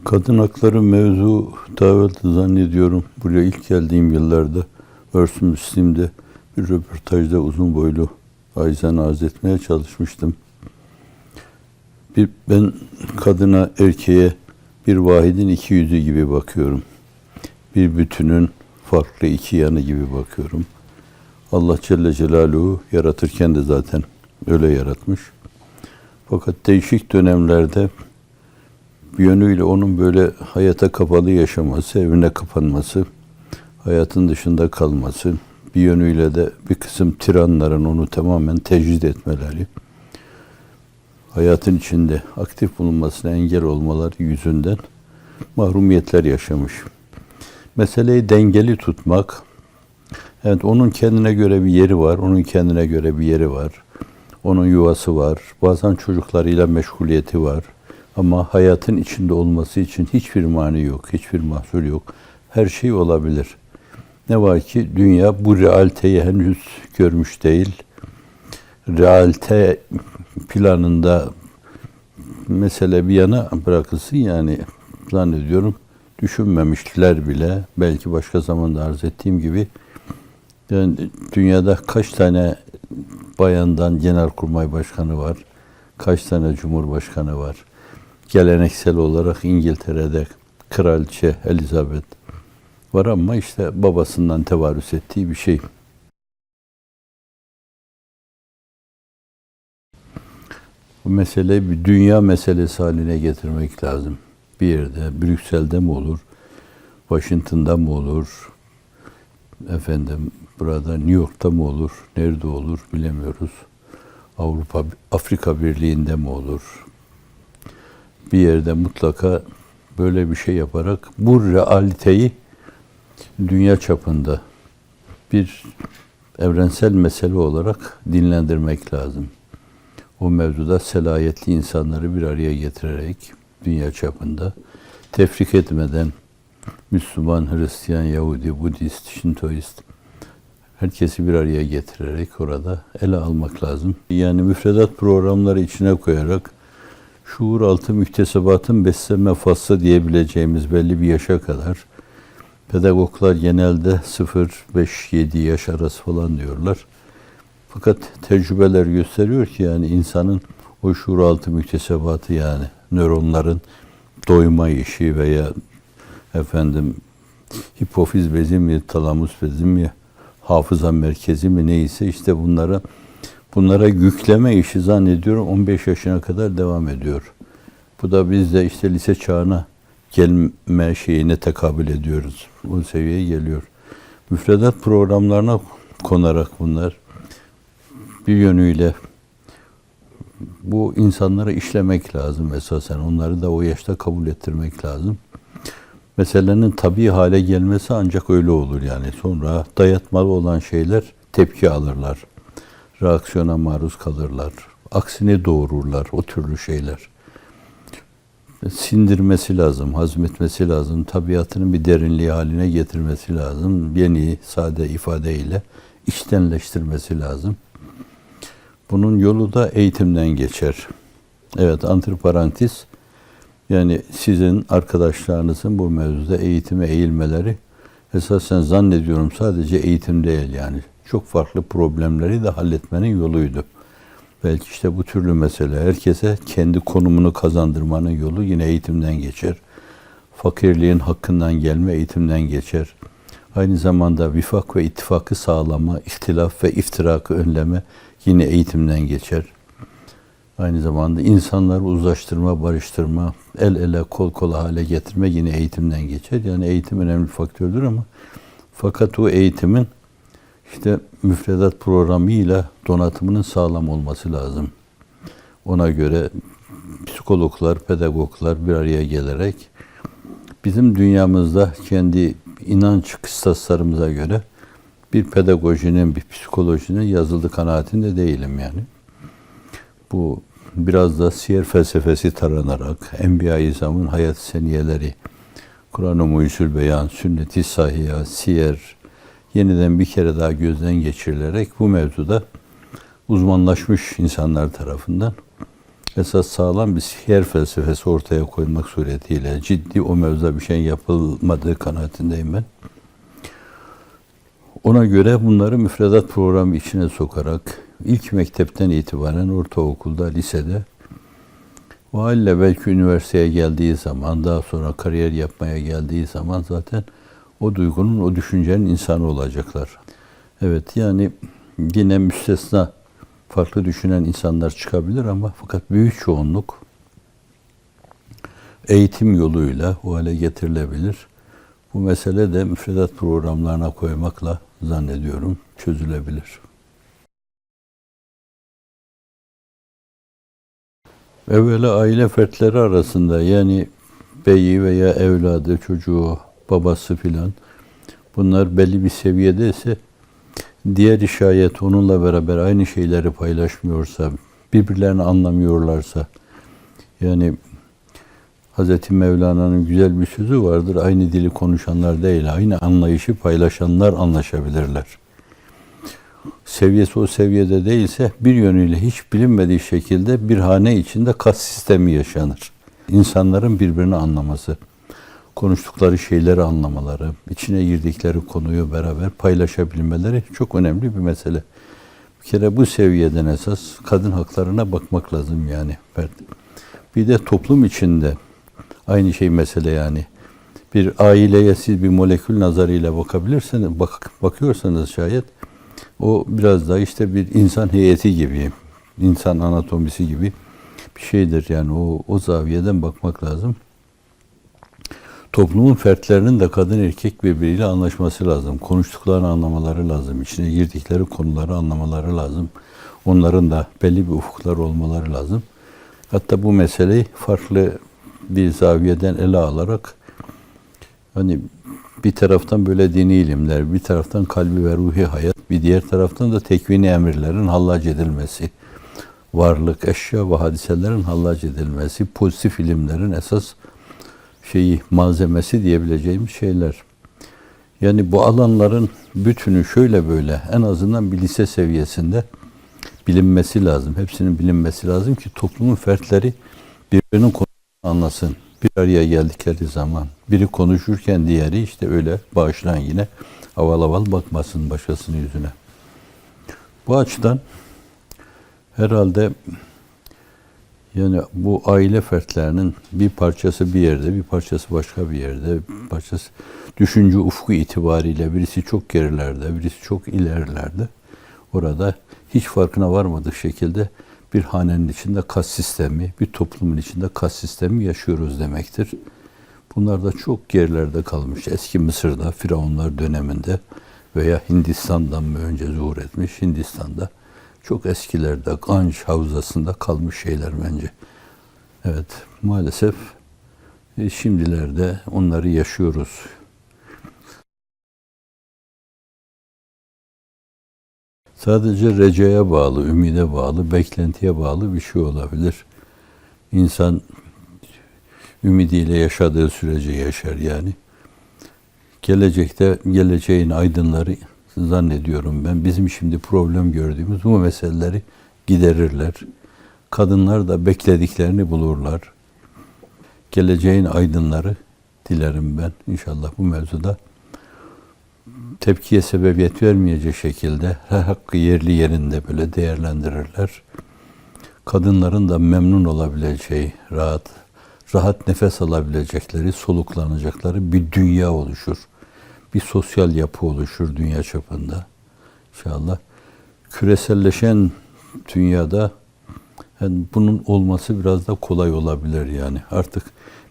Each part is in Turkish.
Kadın hakları mevzu daha evvel zannediyorum buraya ilk geldiğim yıllarda Örs-ü Müslim'de bir röportajda uzun boylu Ayzen'i arz etmeye çalışmıştım. Ben kadına, erkeğe bir vahidin iki yüzü gibi bakıyorum. Bir bütünün farklı iki yanı gibi bakıyorum. Allah Celle Celaluhu yaratırken de zaten öyle yaratmış. Fakat değişik dönemlerde bir yönüyle onun böyle hayata kapalı yaşaması, evine kapanması, hayatın dışında kalması, bir yönüyle de bir kısım tiranların onu tamamen tecrid etmeleri, hayatın içinde aktif bulunmasına engel olmaları yüzünden mahrumiyetler yaşamış. Meseleyi dengeli tutmak, evet onun kendine göre bir yeri var, onun kendine göre bir yeri var, onun yuvası var, bazen çocuklarıyla meşguliyeti var. Ama hayatın içinde olması için hiçbir mani yok, hiçbir mahsur yok. Her şey olabilir. Ne var ki dünya bu realiteyi henüz görmüş değil. Realite planında mesele bir yana bırakılsın, yani zannediyorum düşünmemişler bile. Belki başka zamanda arz ettiğim gibi yani dünyada kaç tane bayandan Genelkurmay Başkanı var, kaç tane Cumhurbaşkanı var. Geleneksel olarak İngiltere'de Kraliçe Elizabeth var ama işte babasından tevarüs ettiği bir şey. Bu meseleyi bir dünya meselesi haline getirmek lazım. Bir yerde, Brüksel'de mi olur, Washington'da mı olur, burada New York'ta mı olur, nerede olur bilemiyoruz. Afrika Birliği'nde mi olur? Bir yerde mutlaka böyle bir şey yaparak bu realiteyi dünya çapında bir evrensel mesele olarak dinlendirmek lazım. O mevzuda selayetli insanları bir araya getirerek dünya çapında tefrik etmeden Müslüman, Hristiyan, Yahudi, Budist, Şintoist herkesi bir araya getirerek orada ele almak lazım. Yani müfredat programları içine koyarak şuur altı müktesebatın beslenme faslı diyebileceğimiz belli bir yaşa kadar pedagoglar genelde 0-5-7 yaş arası falan diyorlar. Fakat tecrübeler gösteriyor ki yani insanın o şuur altı müktesebatı, yani nöronların doyma işi veya hipofiz bezi mi, talamus bezi mi, hafıza merkezi mi neyse işte bunlara yükleme işi zannediyorum 15 yaşına kadar devam ediyor. Bu da biz de işte lise çağına gelme şeyine tekabül ediyoruz. Bu seviyeye geliyor. Müfredat programlarına konarak bunlar bir yönüyle bu insanları işlemek lazım esasen. Onları da o yaşta kabul ettirmek lazım. Meselenin tabii hale gelmesi ancak öyle olur yani. Sonra dayatmalı olan şeyler tepki alırlar. Reaksiyona maruz kalırlar. Aksini doğururlar o türlü şeyler. Sindirmesi lazım, hazmetmesi lazım. Tabiatının bir derinliği haline getirmesi lazım. Yeni, sade ifadeyle içtenleştirmesi lazım. Bunun yolu da eğitimden geçer. Evet, antiparantez, yani sizin arkadaşlarınızın bu mevzuda eğitime eğilmeleri esasen zannediyorum sadece eğitim değil yani. Çok farklı problemleri de halletmenin yoluydu. Belki işte bu türlü mesele herkese kendi konumunu kazandırmanın yolu yine eğitimden geçer. Fakirliğin hakkından gelme eğitimden geçer. Aynı zamanda vifak ve ittifakı sağlama, ihtilaf ve iftirakı önleme yine eğitimden geçer. Aynı zamanda insanları uzlaştırma, barıştırma, el ele, kol kola hale getirme yine eğitimden geçer. Yani eğitim önemli bir faktördür ama fakat o eğitimin işte müfredat programıyla donatımının sağlam olması lazım. Ona göre psikologlar, pedagoglar bir araya gelerek bizim dünyamızda kendi inanç kıstaslarımıza göre bir pedagojinin, bir psikolojinin yazıldığı kanaatinde değilim yani. Bu biraz da siyer felsefesi taranarak, Enbiya-i İzam'ın hayat seniyeleri, Kur'an-ı Mucizül Beyan, Sünnet-i Sahiha, siyer yeniden bir kere daha gözden geçirilerek bu mevzuda uzmanlaşmış insanlar tarafından esas sağlam bir siyer felsefesi ortaya koymak suretiyle ciddi o mevzuda bir şey yapılmadığı kanaatindeyim ben. Ona göre bunları müfredat programı içine sokarak ilk mektepten itibaren ortaokulda, lisede o halde belki üniversiteye geldiği zaman, daha sonra kariyer yapmaya geldiği zaman zaten o duygunun, o düşüncenin insanı olacaklar. Evet, yani yine müstesna farklı düşünen insanlar çıkabilir ama fakat büyük çoğunluk eğitim yoluyla o hale getirilebilir. Bu mesele de müfredat programlarına koymakla zannediyorum çözülebilir. Evvela aile fertleri arasında, yani beyi veya evladı, çocuğu, babası filan, bunlar belli bir seviyedeyse, diğer şayet onunla beraber aynı şeyleri paylaşmıyorsa, birbirlerini anlamıyorlarsa, yani Hz. Mevlana'nın güzel bir sözü vardır, aynı dili konuşanlar değil, aynı anlayışı paylaşanlar anlaşabilirler. Seviyesi o seviyede değilse, bir yönüyle hiç bilinmediği şekilde bir hane içinde kas sistemi yaşanır. İnsanların birbirini anlaması, konuştukları şeyleri anlamaları, içine girdikleri konuyu beraber paylaşabilmeleri çok önemli bir mesele. Bir kere bu seviyeden esas kadın haklarına bakmak lazım yani. Bir de toplum içinde aynı şey mesele yani. Bir aileye siz bir molekül nazarıyla bakabilirseniz, bakıyorsanız şayet, o biraz da işte bir insan heyeti gibi, insan anatomisi gibi bir şeydir yani. O zaviyeden bakmak lazım. Toplumun fertlerinin de kadın erkek birbiriyle anlaşması lazım. Konuştuklarını anlamaları lazım. İçine girdikleri konuları anlamaları lazım. Onların da belli bir ufukları olmaları lazım. Hatta bu meseleyi farklı bir zaviyeden ele alarak, hani bir taraftan böyle dini ilimler, bir taraftan kalbi ve ruhi hayat, bir diğer taraftan da tekvini emirlerin hallac edilmesi, varlık, eşya ve hadiselerin hallac edilmesi, pozitif ilimlerin esas malzemesi diyebileceğimiz şeyler. Yani bu alanların bütünü şöyle böyle en azından bir lise seviyesinde bilinmesi lazım. Hepsinin bilinmesi lazım ki toplumun fertleri birbirinin konusunu anlasın. Bir araya geldikleri zaman biri konuşurken diğeri işte öyle bağışlayan yine aval aval bakmasın başkasının yüzüne. Bu açıdan herhalde yani bu aile fertlerinin bir parçası bir yerde, bir parçası başka bir yerde, bir parçası düşünce ufku itibariyle birisi çok gerilerde, birisi çok ilerilerde. Orada hiç farkına varmadığı şekilde bir hanenin içinde kas sistemi, bir toplumun içinde kas sistemi yaşıyoruz demektir. Bunlar da çok gerilerde kalmış. Eski Mısır'da, Firavunlar döneminde veya Hindistan'dan mı önce zuhur etmiş, Hindistan'da çok eskilerde Ganj havzasında kalmış şeyler bence. Evet, maalesef şimdilerde onları yaşıyoruz. Sadece recaya bağlı, ümide bağlı, beklentiye bağlı bir şey olabilir. İnsan ümidiyle yaşadığı sürece yaşar yani. Gelecekte geleceğin aydınları zannediyorum ben bizim şimdi problem gördüğümüz bu meseleleri giderirler. Kadınlar da beklediklerini bulurlar. Geleceğin aydınları dilerim ben inşallah bu mevzuda tepkiye sebebiyet vermeyecek şekilde her hakkı yerli yerinde böyle değerlendirirler. Kadınların da memnun olabileceği, rahat nefes alabilecekleri, soluklanacakları bir dünya oluşur. Bir sosyal yapı oluşur dünya çapında. İnşallah küreselleşen dünyada yani bunun olması biraz da kolay olabilir yani. Artık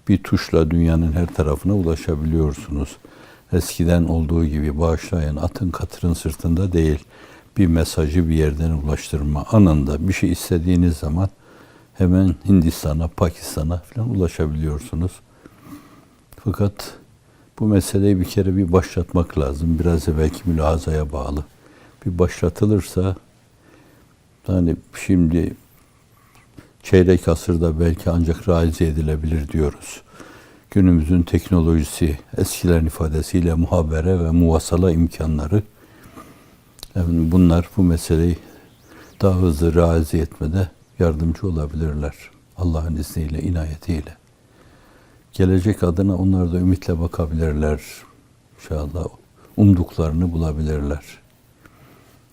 bir tuşla dünyanın her tarafına ulaşabiliyorsunuz. Eskiden olduğu gibi bağışlayan atın katırın sırtında değil, bir mesajı bir yerden ulaştırma anında bir şey istediğiniz zaman hemen Hindistan'a, Pakistan'a falan ulaşabiliyorsunuz. Fakat bu meseleyi bir kere bir başlatmak lazım. Biraz da belki mülahazaya bağlı. Bir başlatılırsa hani şimdi çeyrek asırda belki ancak realize edilebilir diyoruz. Günümüzün teknolojisi, eskilerin ifadesiyle muhabere ve muvasala imkanları, yani bunlar bu meseleyi daha hızlı realize etmede yardımcı olabilirler. Allah'ın izniyle, inayetiyle. Gelecek adına onlar da ümitle bakabilirler. İnşallah umduklarını bulabilirler.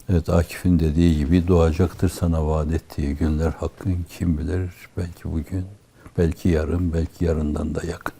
Evet, Akif'in dediği gibi doğacaktır sana vaat ettiği günler, hakkın kim bilir, belki bugün, belki yarın, belki yarından da yakın.